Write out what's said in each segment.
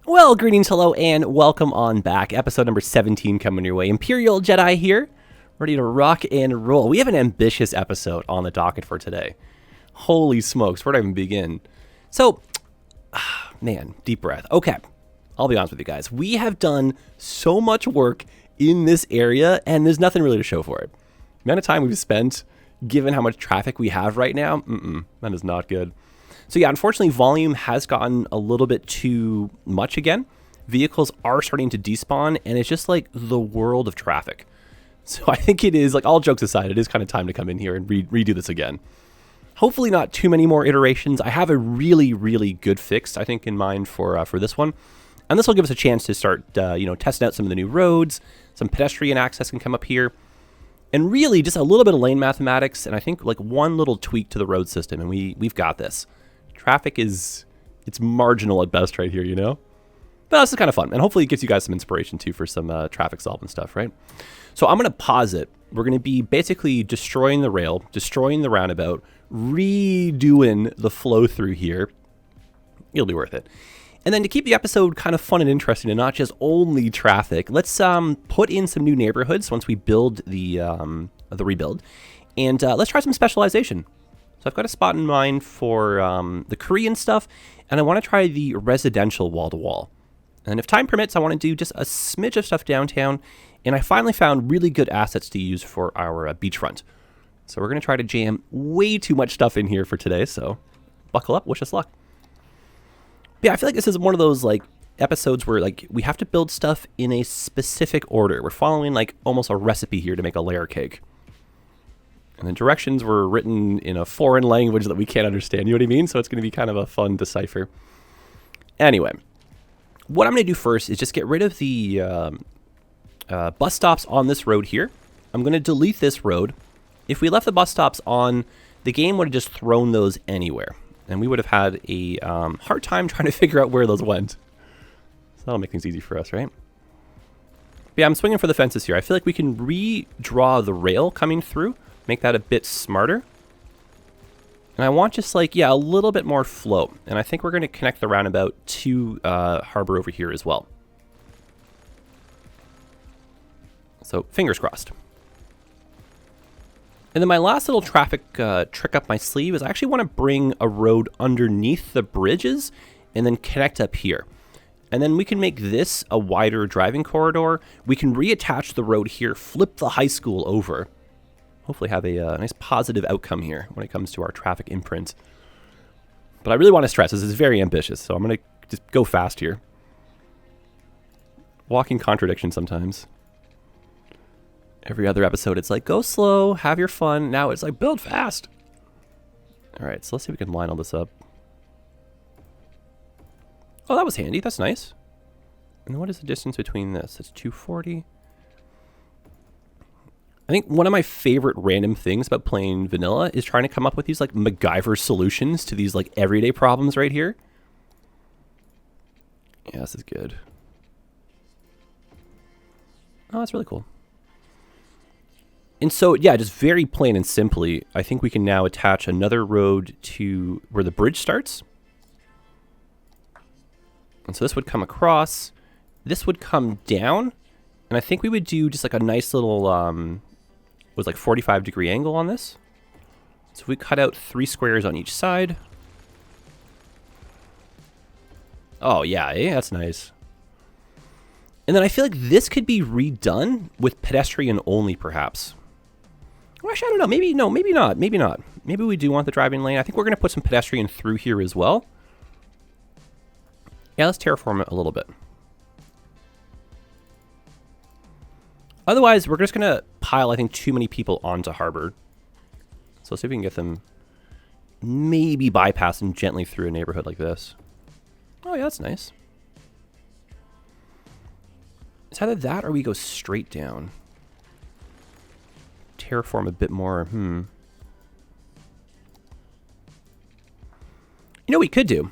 Well, greetings, hello, and welcome on back. Episode number 17 coming your way. ImperialJedi here, ready to rock and roll. We have an ambitious episode on the docket for today. Holy smokes, where do I even begin? So, man, deep breath. Okay, I'll be honest with you guys. We have done so much work in this area, and there's nothing really to show for it. The amount of time we've spent, given how much traffic we have right now, that is not good. So yeah, unfortunately, volume has gotten a little bit too much again. Vehicles are starting to despawn, and it's just like the world of traffic. So I think it is, like, all jokes aside, it is kind of time to come in here and redo this again. Hopefully not too many more iterations. I have a really, really good fix, I think, in mind for this one. And this will give us a chance to start, testing out some of the new roads. Some pedestrian access can come up here. And really, just a little bit of lane mathematics, and I think like one little tweak to the road system, and we've got this. Traffic it's marginal at best right here, you know? But this is kind of fun, and hopefully it gives you guys some inspiration too for some traffic solving stuff, right? So I'm going to pause it. We're going to be basically destroying the rail, destroying the roundabout, redoing the flow through here. It'll be worth it. And then to keep the episode kind of fun and interesting and not just only traffic, let's put in some new neighborhoods once we build the rebuild. And let's try some specialization. So I've got a spot in mind for the Korean stuff, and I want to try the residential wall-to-wall. And if time permits, I want to do just a smidge of stuff downtown, and I finally found really good assets to use for our beachfront. So we're going to try to jam way too much stuff in here for today, so buckle up, wish us luck. But yeah, I feel like this is one of those like episodes where like we have to build stuff in a specific order. We're following like almost a recipe here to make a layer cake. And the directions were written in a foreign language that we can't understand. You know what I mean? So it's going to be kind of a fun decipher. Anyway, what I'm going to do first is just get rid of the bus stops on this road here. I'm going to delete this road. If we left the bus stops on, the game would have just thrown those anywhere. And we would have had a hard time trying to figure out where those went. So that'll make things easy for us, right? But yeah, I'm swinging for the fences here. I feel like we can redraw the rail coming through. Make that a bit smarter. And I want just like, yeah, a little bit more flow. And I think we're going to connect the roundabout to harbor over here as well. So fingers crossed. And then my last little traffic trick up my sleeve is I actually want to bring a road underneath the bridges and then connect up here. And then we can make this a wider driving corridor. We can reattach the road here, flip the high school over. Hopefully have a nice positive outcome here when it comes to our traffic imprint. But I really want to stress this is very ambitious, so I'm going to just go fast here. Walking contradiction sometimes. Every other episode it's like, go slow, have your fun. Now it's like, build fast. All right, so let's see if we can line all this up. Oh, that was handy. That's nice. And then what is the distance between this? It's 240. I think one of my favorite random things about playing vanilla is trying to come up with these like MacGyver solutions to these like everyday problems right here. Yeah, this is good. Oh, that's really cool. And so, yeah, just very plain and simply, I think we can now attach another road to where the bridge starts. And so this would come across, this would come down, and I think we would do just like a nice little, was like 45-degree angle on this. So we cut out 3 squares on each side. Oh yeah, that's nice. And then I feel like this could be redone with pedestrian only, perhaps. Well, actually, I don't know. Maybe no, maybe not. Maybe not. Maybe we do want the driving lane. I think we're going to put some pedestrian through here as well. Yeah, let's terraform it a little bit. Otherwise, we're just going to pile, I think, too many people onto harbor. So let's see if we can get them maybe bypass them gently through a neighborhood like this. Oh, yeah, that's nice. It's either that or we go straight down. Terraform a bit more. You know what we could do?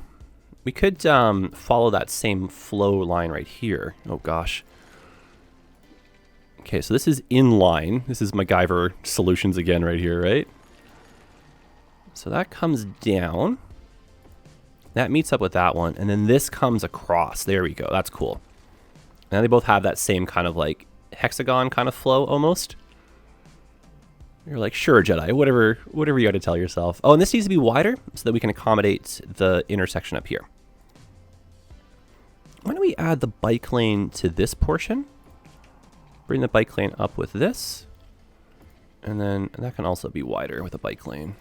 We could follow that same flow line right here. Oh, gosh. Okay, so this is in line. This is MacGyver solutions again right here, right? So that comes down. That meets up with that one. And then this comes across. There we go. That's cool. Now they both have that same kind of like hexagon kind of flow almost. You're like, sure, Jedi, whatever you got to tell yourself. Oh, and this needs to be wider so that we can accommodate the intersection up here. Why don't we add the bike lane to this portion? Bring the bike lane up with this. And then that can also be wider with a bike lane.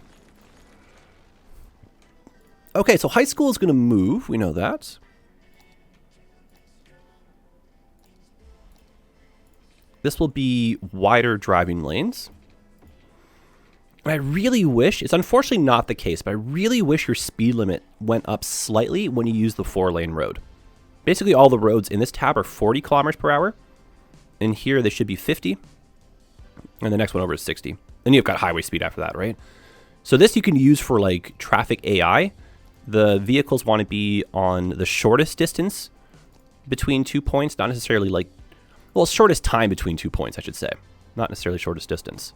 Okay, so high school is going to move. We know that. This will be wider driving lanes. I really wish, it's unfortunately not the case, but I really wish your speed limit went up slightly when you use the 4-lane road. Basically all the roads in this tab are 40 kilometers per hour. In here they should be 50. And the next one over is 60. Then you've got highway speed after that, right? So this you can use for like traffic AI. The vehicles want to be on the shortest distance between 2 points, not necessarily like, well, shortest time between 2 points, I should say. Not necessarily shortest distance.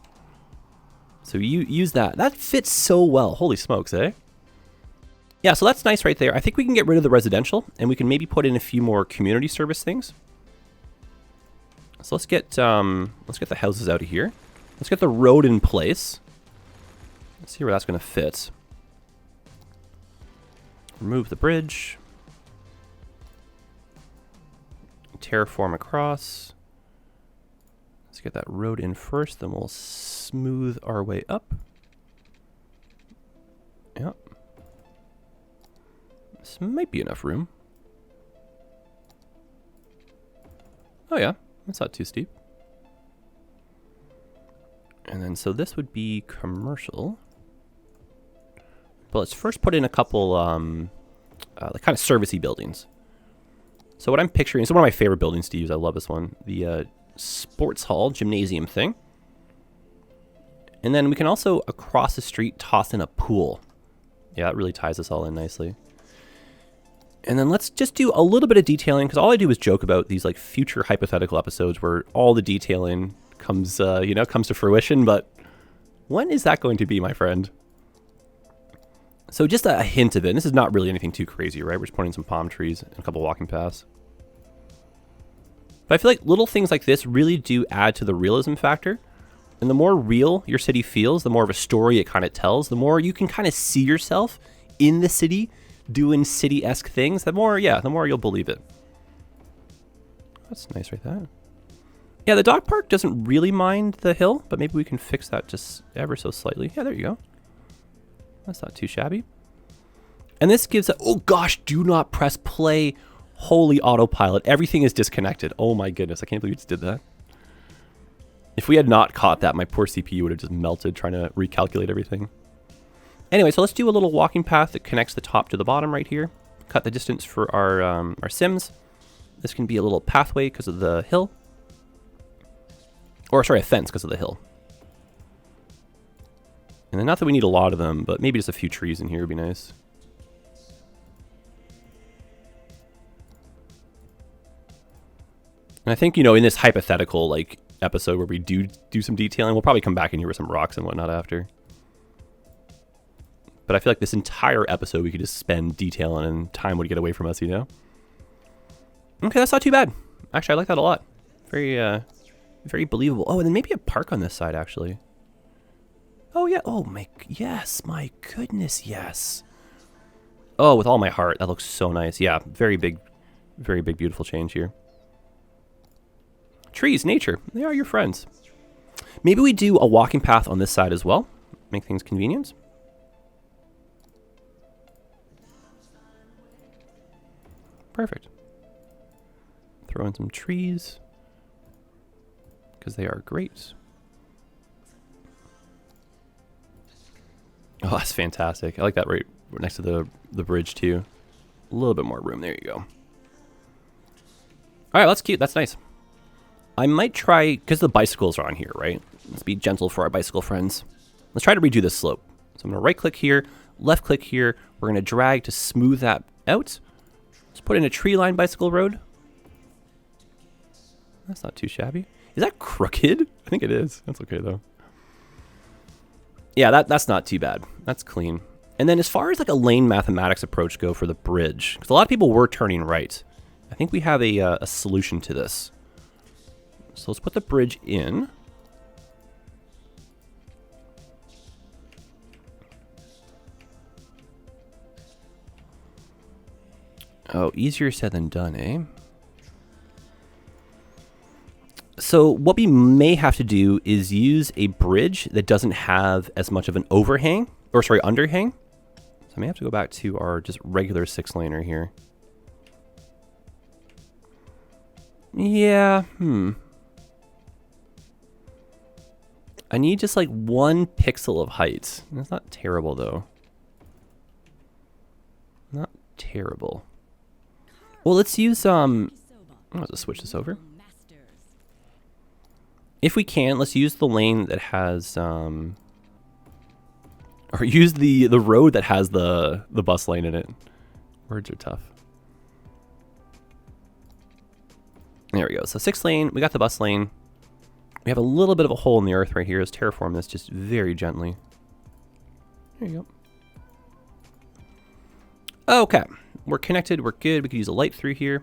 So you use that. That fits so well. Holy smokes, eh? Yeah, so that's nice right there. I think we can get rid of the residential and we can maybe put in a few more community service things. So let's get the houses out of here. Let's get the road in place. Let's see where that's going to fit. Remove the bridge. Terraform across. Let's get that road in first, then we'll smooth our way up. Yep. This might be enough room. Oh yeah, that's not too steep. And then so this would be commercial. But let's first put in a couple like kind of servicey buildings. So what I'm picturing, it's one of my favorite buildings to use. I love this one. The sports hall gymnasium thing. And then we can also across the street toss in a pool. Yeah, that really ties us all in nicely. And then let's just do a little bit of detailing, because all I do is joke about these like future hypothetical episodes where all the detailing comes comes to fruition, but when is that going to be, my friend? So just a hint of it. And this is not really anything too crazy, right? We're just putting some palm trees and a couple walking paths. But I feel like little things like this really do add to the realism factor. And the more real your city feels, the more of a story it kind of tells, the more you can kind of see yourself in the city doing city-esque things, the more you'll believe it. That's nice right there. Yeah, the dog park doesn't really mind the hill, but maybe we can fix that just ever so slightly. Yeah, there you go. That's not too shabby. And this gives a, oh gosh, do not press play. Holy autopilot. Everything is disconnected. Oh my goodness, I can't believe we just did that. If we had not caught that, my poor CPU would have just melted trying to recalculate everything. Anyway, so let's do a little walking path that connects the top to the bottom right here. Cut the distance for our Sims. This can be a little pathway because of the hill. Or sorry, a fence because of the hill. And then not that we need a lot of them, but maybe just a few trees in here would be nice. And I think, in this hypothetical like episode where we do some detailing, we'll probably come back in here with some rocks and whatnot after. But I feel like this entire episode we could just spend detailing and time would get away from us, Okay, that's not too bad. Actually, I like that a lot. Very, very believable. Oh, and then maybe a park on this side, actually. Oh, yeah. Oh, yes. My goodness, yes. Oh, with all my heart. That looks so nice. Yeah, very big, beautiful change here. Trees, nature, they are your friends. Maybe we do a walking path on this side as well. Make things convenient. Perfect. Throw in some trees, because they are great. Oh, that's fantastic. I like that right next to the bridge too. A little bit more room. There you go. All right, that's cute. That's nice. I might try, because the bicycles are on here, right? Let's be gentle for our bicycle friends. Let's try to redo this slope. So I'm going to right click here, left click here. We're going to drag to smooth that out. Let's put in a tree line bicycle road. That's not too shabby. Is that crooked? I think it is. That's okay though. Yeah, that's not too bad. That's clean. And then as far as like a lane mathematics approach go for the bridge, because a lot of people were turning right, I think we have a solution to this. So let's put the bridge in. Oh, easier said than done, eh? So what we may have to do is use a bridge that doesn't have as much of an overhang, or sorry, underhang. So I may have to go back to our just regular 6-laner here. Yeah, I need just like 1 pixel of height. That's not terrible though. Not terrible. Well, let's use, I'll just switch this over. If we can, let's use the lane that has, or use the road that has the bus lane in it. Words are tough. There we go. So 6 lane, we got the bus lane. We have a little bit of a hole in the earth right here. Let's terraform this just very gently. There you go. Okay. We're connected. We're good. We could use a light through here.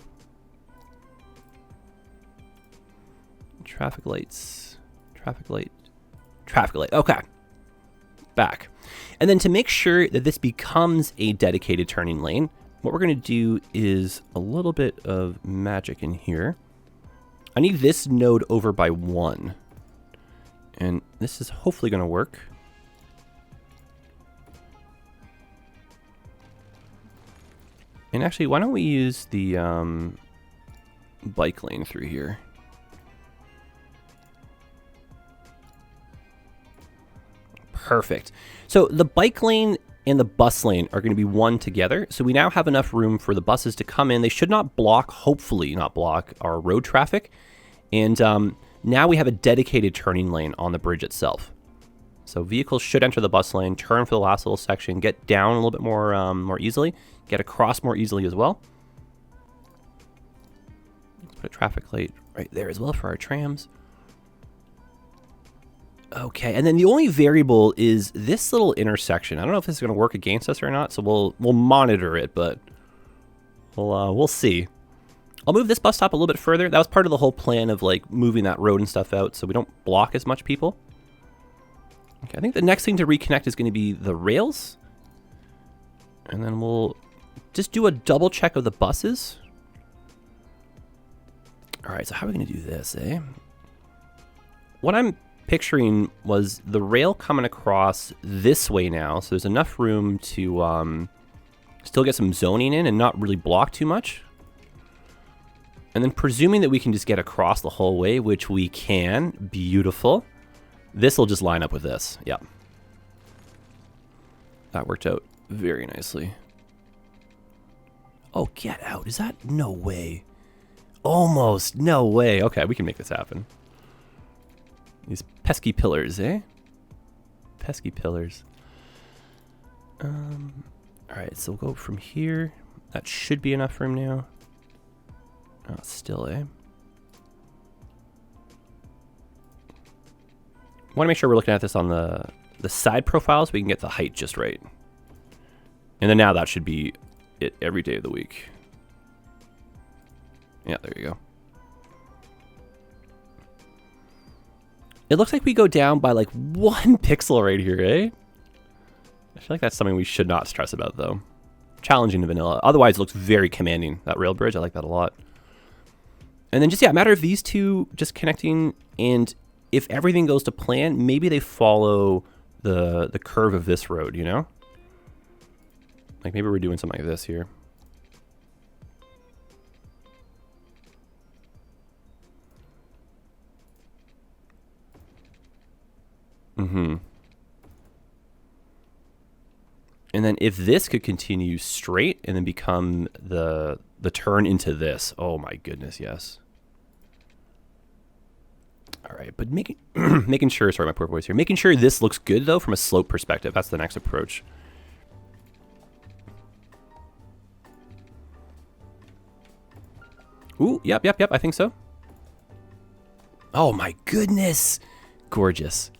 Traffic lights. Traffic light. Traffic light. Okay. Back. And then to make sure that this becomes a dedicated turning lane, what we're going to do is a little bit of magic in here. I need this node over by 1. And this is hopefully going to work. And actually, why don't we use the bike lane through here? Perfect. So the bike lane and the bus lane are going to be one together. So we now have enough room for the buses to come in. They should not block, hopefully not block, our road traffic. And now we have a dedicated turning lane on the bridge itself. So vehicles should enter the bus lane, turn for the last little section, get down a little bit more more easily, get across more easily as well. Let's put a traffic light right there as well for our trams. Okay, and then the only variable is this little intersection. I don't know if this is going to work against us or not, so we'll monitor it, but we'll see. I'll move this bus stop a little bit further. That was part of the whole plan of like moving that road and stuff out so we don't block as much people. Okay, I think the next thing to reconnect is going to be the rails. And then we'll just do a double check of the buses. All right, so how are we going to do this, eh? What I'm picturing was the rail coming across this way now, so there's enough room to still get some zoning in and not really block too much. And then presuming that we can just get across the whole way, which we can, beautiful. This will just line up with this, yep. That worked out very nicely. Oh, get out, is that? No way. Almost, no way. Okay, we can make this happen. These pesky pillars, eh? Pesky pillars. All right, so we'll go from here. That should be enough room now. Oh, still, eh? Want to make sure we're looking at this on the side profile so we can get the height just right. And then now that should be it every day of the week. Yeah, there you go. It looks like we go down by like 1 pixel right here, eh? I feel like that's something we should not stress about, though. Challenging to vanilla. Otherwise, it looks very commanding, that rail bridge. I like that a lot. And then just, yeah, a matter of these two just connecting, and if everything goes to plan, maybe they follow the curve of this road, you know? Like maybe we're doing something like this here. Mm-hmm. And then if this could continue straight and then become the turn into this, oh my goodness, yes. All right, but making sure, sorry, my poor voice here, making sure this looks good though from a slope perspective. That's the next approach. Ooh, yep, I think so. Oh my goodness, gorgeous.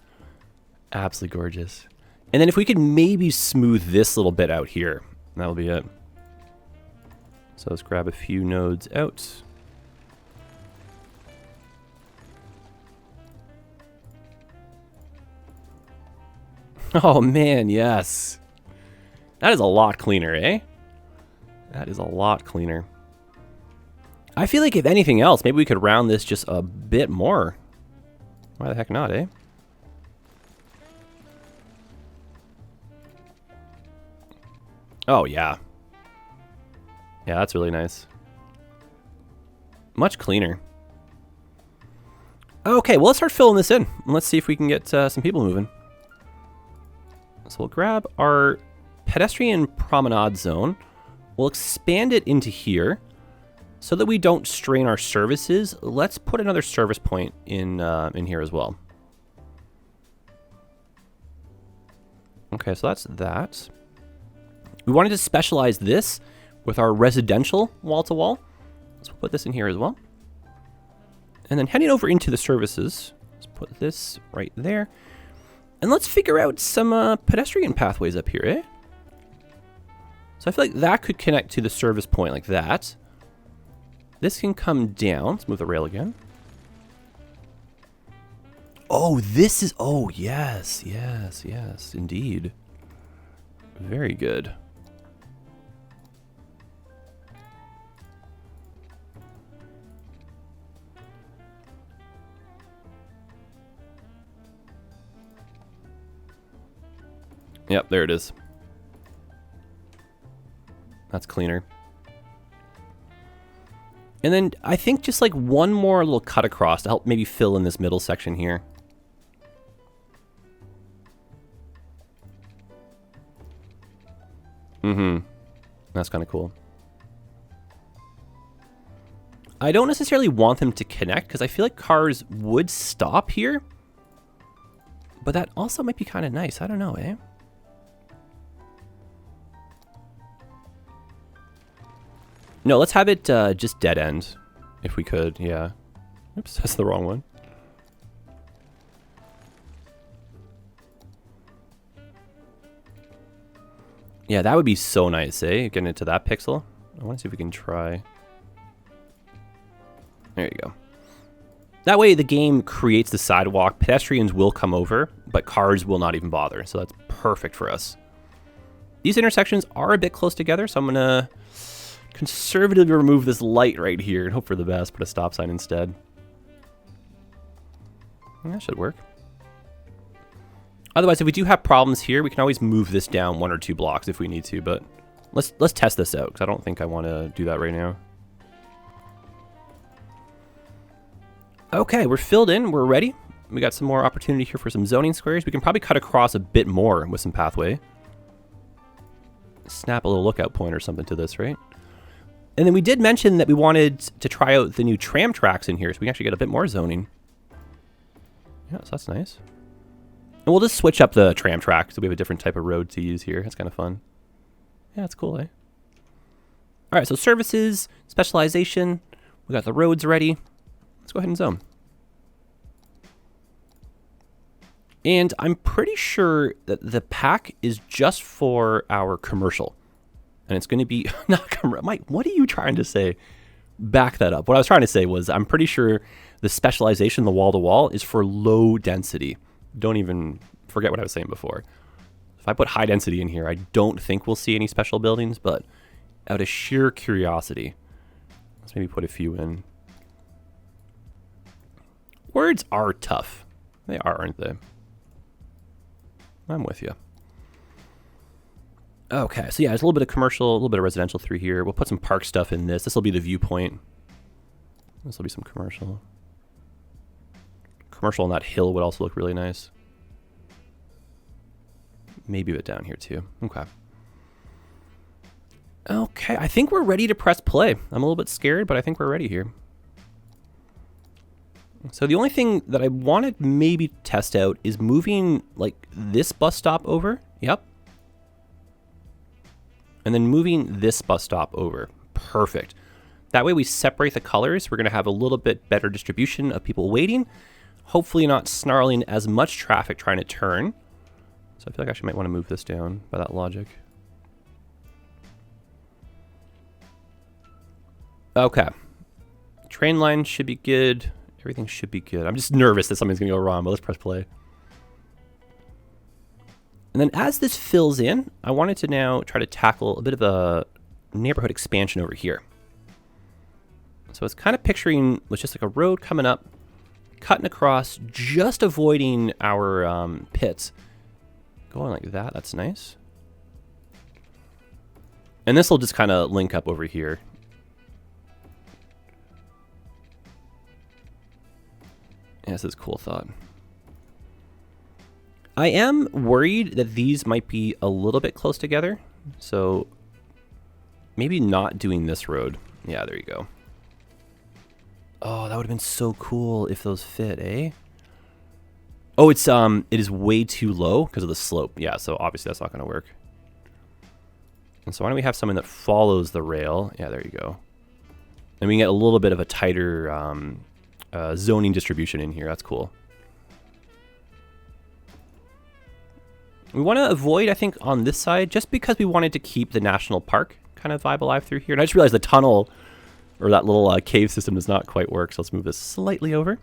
Absolutely gorgeous. And then if we could maybe smooth this little bit out here, that'll be it. So let's grab a few nodes out. Oh man, yes. That is a lot cleaner, eh? That is a lot cleaner. I feel like if anything else, maybe we could round this just a bit more. Why the heck not, eh? Oh, yeah. Yeah, that's really nice. Much cleaner. Okay, well, let's start filling this in. And let's see if we can get some people moving. So we'll grab our pedestrian promenade zone. We'll expand it into here. So that we don't strain our services, let's put another service point in here as well. Okay, so that's that. We wanted to specialize this with our residential wall-to-wall. So we'll put this in here as well. And then heading over into the services, let's put this right there. And let's figure out some pedestrian pathways up here, eh? So I feel like that could connect to the service point like that. This can come down. Let's move the rail again. Oh, this is... Oh, yes, yes, yes, indeed. Very good. Yep, there it is. That's cleaner. And then I think just like one more little cut across to help maybe fill in this middle section here. Mm-hmm. That's kind of cool. I don't necessarily want them to connect because I feel like cars would stop here. But that also might be kind of nice. I don't know, eh? No, let's have it just dead end, if we could, yeah. Oops, that's the wrong one. Yeah, that would be so nice, eh? Getting into that pixel. I want to see if we can try. There you go. That way the game creates the sidewalk. Pedestrians will come over, but cars will not even bother. So that's perfect for us. These intersections are a bit close together, so I'm going to conservatively remove this light right here and hope for the best. Put a stop sign instead. That should work. Otherwise, if we do have problems here, we can always move this down 1 or 2 blocks if we need to, but let's test this out because I don't think I want to do that right now. Okay, we're filled in. We're ready. We got some more opportunity here for some zoning squares. We can probably cut across a bit more with some pathway. Snap a little lookout point or something to this, right? And then we did mention that we wanted to try out the new tram tracks in here, so we can actually get a bit more zoning. Yeah, so that's nice. And we'll just switch up the tram track so we have a different type of road to use here. That's kind of fun. Yeah, that's cool, eh? All right, so services, specialization. We got the roads ready. Let's go ahead and zone. And I'm pretty sure that the pack is just for our commercial. And it's going to be not commercial. Mike, what are you trying to say? Back that up. What I was trying to say was I'm pretty sure the specialization, the wall-to-wall, is for low density. Don't even forget what I was saying before. If I put high density in here, I don't think we'll see any special buildings, but out of sheer curiosity, let's maybe put a few in. Words are tough. They are, aren't they? I'm with you. Okay, so yeah, there's a little bit of commercial, a little bit of residential through here. We'll put some park stuff in this. This will be the viewpoint. This will be some commercial. Commercial on that hill would also look really nice. Maybe a bit down here too. Okay. Okay, I think we're ready to press play. I'm a little bit scared, but I think we're ready here. So the only thing that I wanted maybe to test out is moving like this bus stop over. Yep. And then moving this bus stop over. Perfect. That way we separate the colors. We're going to have a little bit better distribution of people waiting. Hopefully not snarling as much traffic trying to turn. So I feel like I actually might want to move this down by that logic. Okay. Train line should be good. Everything should be good. I'm just nervous that something's going to go wrong, but let's press play. And then as this fills in, I wanted to now try to tackle a bit of a neighborhood expansion over here. So I was kind of picturing with just like a road coming up, cutting across, just avoiding our pits. Going like that, that's nice. And this will just kind of link up over here. Yeah, this is a cool thought. I am worried that these might be a little bit close together. So maybe not doing this road. Yeah, there you go. Oh, that would have been so cool if those fit, eh? Oh, it is way too low because of the slope. Yeah, so obviously that's not going to work. And so why don't we have something that follows the rail? Yeah, there you go. And we can get a little bit of a tighter zoning distribution in here. That's cool. We want to avoid, I think, on this side, just because we wanted to keep the national park kind of vibe alive through here. And I just realized the tunnel, or that little cave system, does not quite work. So let's move this slightly over.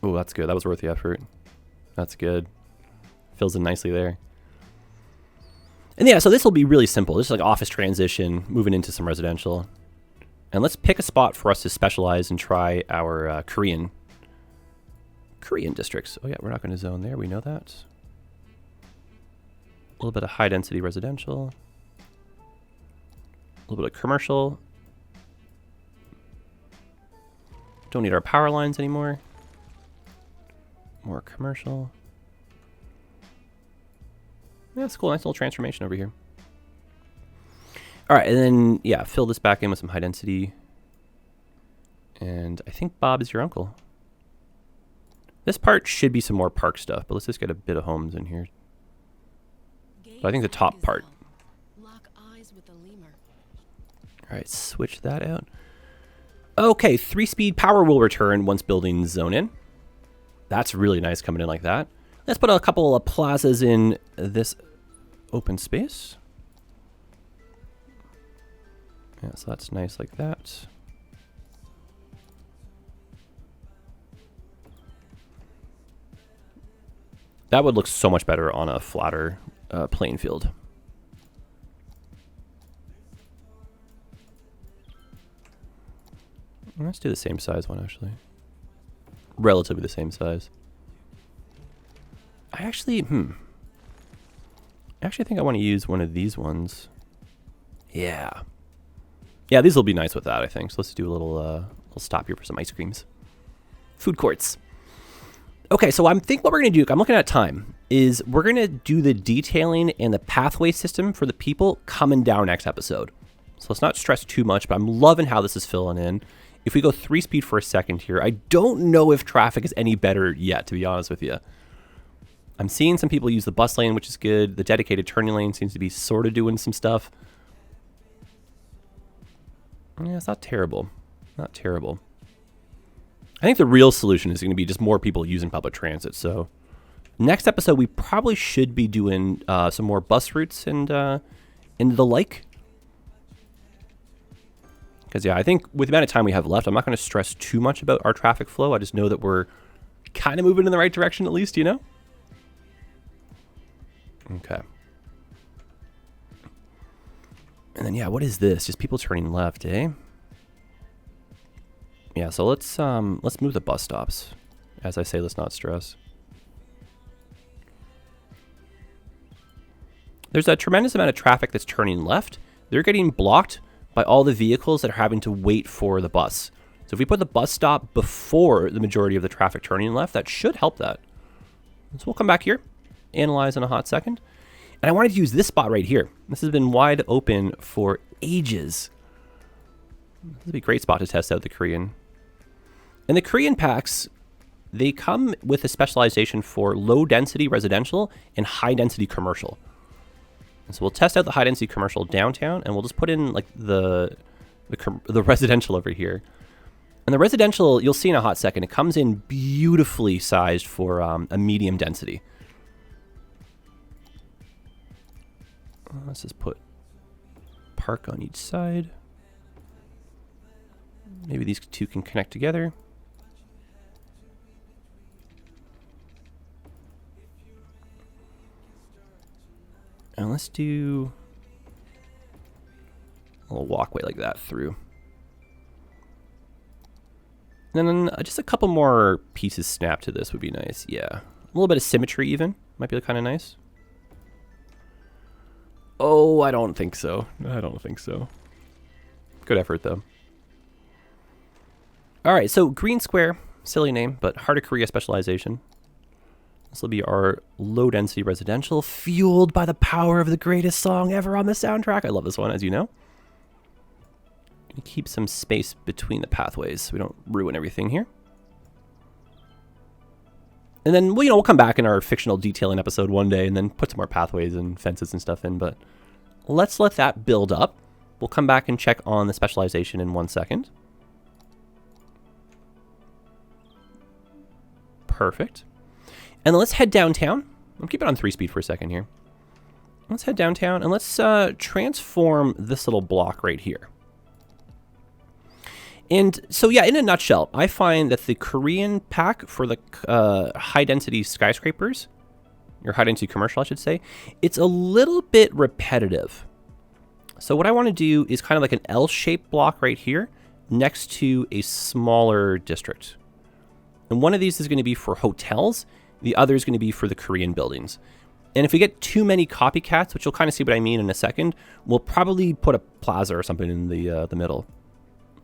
Oh, that's good. That was worth the effort. That's good. Fills in nicely there. And yeah, so this will be really simple. This is like office transition, moving into some residential. And let's pick a spot for us to specialize and try our Korean districts. Oh yeah, we're not going to zone there. We know that. A little bit of high density residential. A little bit of commercial. Don't need our power lines anymore. More commercial. Yeah, that's cool. Nice little transformation over here. All right, and then, yeah, fill this back in with some high density. And I think Bob is your uncle. This part should be some more park stuff, but let's just get a bit of homes in here. But I think the top part. All right, switch that out. Okay, 3-speed power will return once buildings zone in. That's really nice coming in like that. Let's put a couple of plazas in this open space. Yeah, so that's nice like that. That would look so much better on a flatter playing field. Let's do the same size one, actually. Relatively the same size. I actually think I want to use one of these ones. Yeah. Yeah, these will be nice with that, I think. So let's do a little stop here for some ice creams. Food courts. Okay, so I think what we're going to do, I'm looking at time, is we're going to do the detailing and the pathway system for the people coming down next episode. So let's not stress too much, but I'm loving how this is filling in. If we go 3-speed for a second here, I don't know if traffic is any better yet, to be honest with you. I'm seeing some people use the bus lane, which is good. The dedicated turning lane seems to be sort of doing some stuff. Yeah, it's not terrible. Not terrible. I think the real solution is going to be just more people using public transit. So next episode, we probably should be doing some more bus routes and the like. Because, yeah, I think with the amount of time we have left, I'm not going to stress too much about our traffic flow. I just know that we're kind of moving in the right direction, at least, you know? Okay. And then, yeah, what is this? Just people turning left, eh? Yeah, so let's move the bus stops. As I say, let's not stress. There's a tremendous amount of traffic that's turning left. They're getting blocked by all the vehicles that are having to wait for the bus. So if we put the bus stop before the majority of the traffic turning left, that should help that. So we'll come back here, analyze in a hot second. And I wanted to use this spot right here. This has been wide open for ages. This would be a great spot to test out the Korean. And the Korean packs, they come with a specialization for low density residential and high density commercial. And so we'll test out the high density commercial downtown, and we'll just put in like the the residential over here. And the residential, you'll see in a hot second, it comes in beautifully sized for a medium density. Let's just put park on each side. Maybe these two can connect together. And let's do a little walkway like that through. And then just a couple more pieces snapped to this would be nice. Yeah. A little bit of symmetry even. Might be kind of nice. Oh, I don't think so. I don't think so. Good effort, though. All right, so green square. Silly name, but Heart of Korea specialization. This will be our low-density residential, fueled by the power of the greatest song ever on the soundtrack. I love this one, as you know. Keep some space between the pathways so we don't ruin everything here. And then, well, we'll come back in our fictional detailing episode one day and then put some more pathways and fences and stuff in, but let's let that build up. We'll come back and check on the specialization in 1 second. Perfect. And then let's head downtown. I'll keep it on 3-speed for a second here. Let's head downtown and let's transform this little block right here. And so, yeah, in a nutshell, I find that the Korean pack for the high-density skyscrapers, or high-density commercial, I should say, it's a little bit repetitive. So what I want to do is kind of like an L-shaped block right here next to a smaller district. And one of these is going to be for hotels. The other is going to be for the Korean buildings. And if we get too many copycats, which you'll kind of see what I mean in a second, we'll probably put a plaza or something in the middle.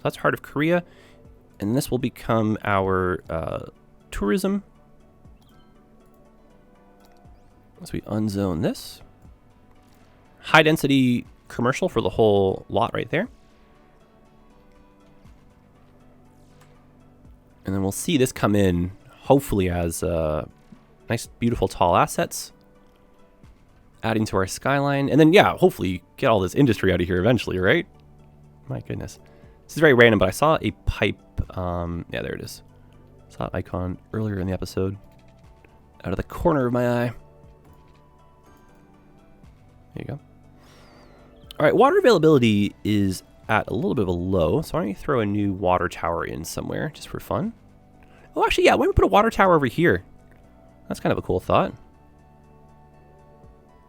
That's Heart of Korea, and this will become our tourism. As we unzone this. High density commercial for the whole lot right there. And then we'll see this come in, hopefully as nice, beautiful, tall assets. Adding to our skyline. And then, yeah, hopefully get all this industry out of here eventually, right? My goodness. This is very random, but I saw a pipe. Yeah, there it is. Saw an icon earlier in the episode. Out of the corner of my eye. There you go. All right, water availability is at a little bit of a low, so why don't you throw a new water tower in somewhere, just for fun? Oh, actually, yeah, why don't we put a water tower over here? That's kind of a cool thought.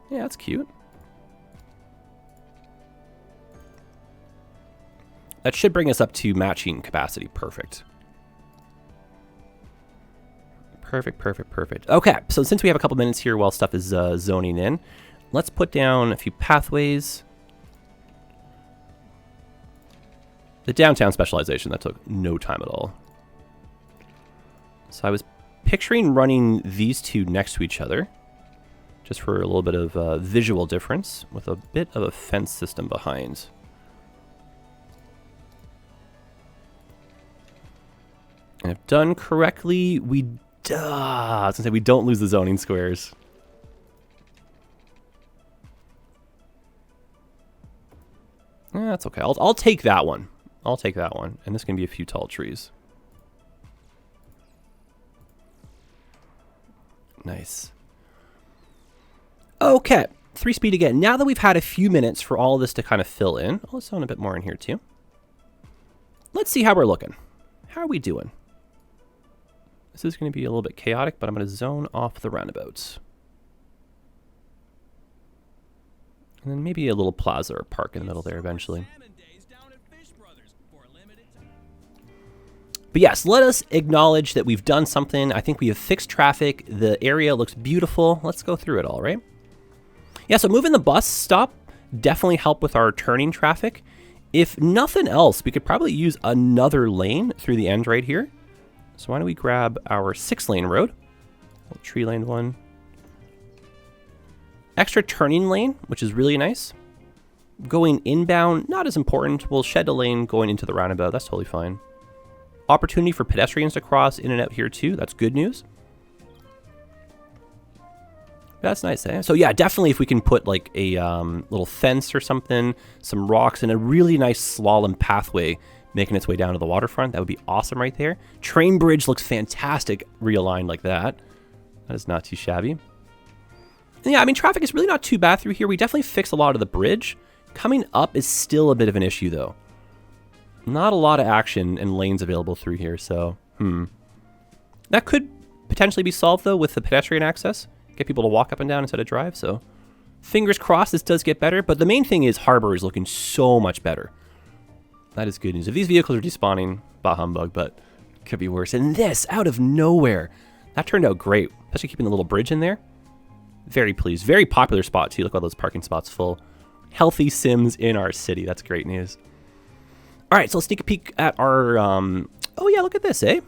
Yeah, that's cute. That should bring us up to matching capacity. Perfect. Perfect, perfect, perfect. Okay, so since we have a couple minutes here while stuff is zoning in, let's put down a few pathways. The downtown specialization, that took no time at all. So I was picturing running these two next to each other, just for a little bit of visual difference, with a bit of a fence system behind. And if done correctly, I was gonna say we don't lose the zoning squares. That's okay. I'll take that one. I'll take that one. And this can be a few tall trees. Nice. Okay, 3-speed again. Now that we've had a few minutes for all of this to kind of fill in, let's zone a bit more in here too. Let's see how we're looking. How are we doing? This is going to be a little bit chaotic, but I'm going to zone off the roundabouts. And then maybe a little plaza or park in the middle there eventually. But yes, let us acknowledge that we've done something. I think we have fixed traffic. The area looks beautiful. Let's go through it all, right? Yeah, so moving the bus stop definitely help with our turning traffic. If nothing else, we could probably use another lane through the end right here. So why don't we grab our 6-lane road, tree lane one. Extra turning lane, which is really nice. Going inbound, not as important. We'll shed a lane going into the roundabout. That's totally fine. Opportunity for pedestrians to cross in and out here too. That's good news. That's nice, eh? So yeah, definitely if we can put like a little fence or something, some rocks, and a really nice slalom pathway making its way down to the waterfront, that would be awesome right there. Train bridge looks fantastic realigned like that. That is not too shabby. And yeah, I mean, traffic is really not too bad through here. We definitely fixed a lot of the bridge. Coming up is still a bit of an issue though. Not a lot of action and lanes available through here, so that could potentially be solved though with the pedestrian access. Get people to walk up and down instead of drive, so fingers crossed this does get better, but the main thing is Harbor is looking so much better. That is good news. If these vehicles are despawning, bah humbug, but could be worse. And this, out of nowhere, that turned out great, especially keeping the little bridge in there. Very pleased. Very popular spot too. Look at all those parking spots full. Healthy Sims in our city. That's great news. All right, so let's sneak a peek at our, oh yeah, look at this, eh?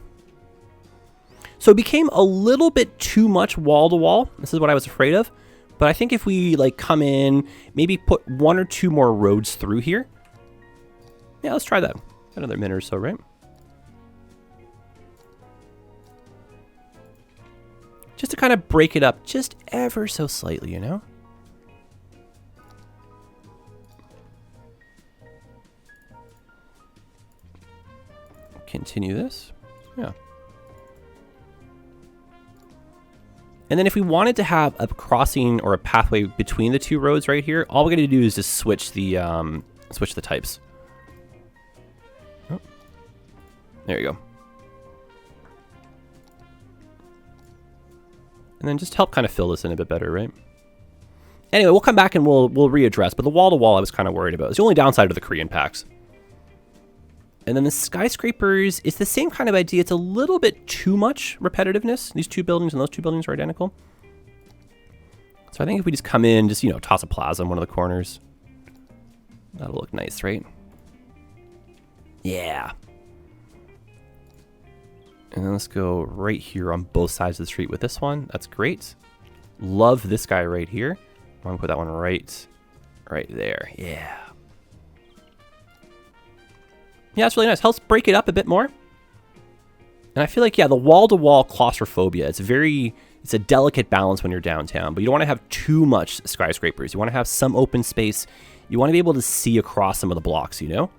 So it became a little bit too much wall to wall. This is what I was afraid of. But I think if we like come in, maybe put 1 or 2 more roads through here. Yeah, let's try that. Another minute or so, right? Just to kind of break it up just ever so slightly, you know? Continue this. Yeah. And then if we wanted to have a crossing or a pathway between the 2 roads right here, all we got to do is just switch the types. Oh. There you go. And then just help kind of fill this in a bit better, right? Anyway, we'll come back and we'll readdress, but the wall-to-wall I was kind of worried about. It's the only downside of the Korean packs. And then the skyscrapers is the same kind of idea. It's a little bit too much repetitiveness. These 2 buildings and those 2 buildings are identical. So I think if we just come in, just, you know, toss a plaza in one of the corners. That'll look nice, right? Yeah. And then let's go right here on both sides of the street with this one. That's great. Love this guy right here. I'm gonna put that one right there. Yeah. Yeah, that's really nice. Helps break it up a bit more. And I feel like, yeah, the wall-to-wall claustrophobia, it's a delicate balance when you're downtown, but you don't want to have too much skyscrapers. You want to have some open space. You want to be able to see across some of the blocks, you know?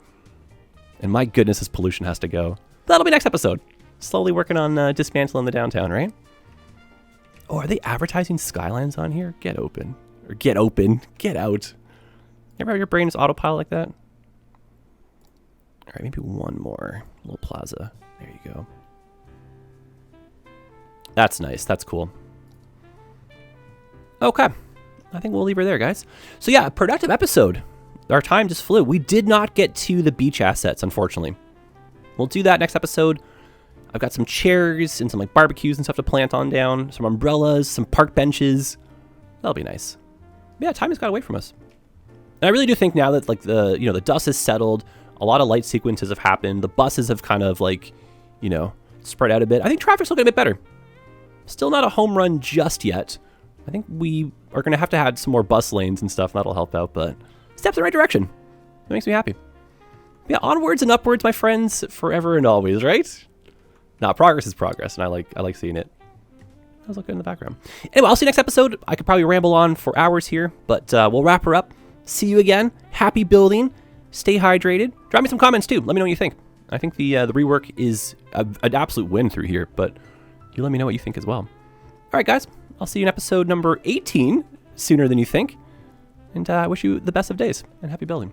And my goodness, this pollution has to go. That'll be next episode. Slowly working on dismantling the downtown, right? Oh, are they advertising Skylines on here? Get open. Or get open. Get out. Ever have your brain is autopilot like that? All right, maybe one more little plaza. There you go. That's nice. That's cool. Okay. I think we'll leave her there, guys. So yeah, productive episode. Our time just flew. We did not get to the beach assets, unfortunately. We'll do that next episode. I've got some chairs and some like barbecues and stuff to plant on down. Some umbrellas, some park benches. That'll be nice. Yeah, time has got away from us. And I really do think now that like the dust has settled, a lot of light sequences have happened. The buses have kind of like, spread out a bit. I think traffic's looking a bit better. Still not a home run just yet. I think we are going to have add some more bus lanes and stuff. That'll help out, but steps in the right direction. That makes me happy. Yeah, onwards and upwards, my friends, forever and always, right? Now, progress is progress, and I like seeing it. That was looking in the background. Anyway, I'll see you next episode. I could probably ramble on for hours here, but we'll wrap her up. See you again. Happy building. Stay hydrated. Drop me some comments too. Let me know what you think. I think the rework is an absolute win through here, but you let me know what you think as well. All right, guys. I'll see you in episode number 18 sooner than you think. And I wish you the best of days and happy building.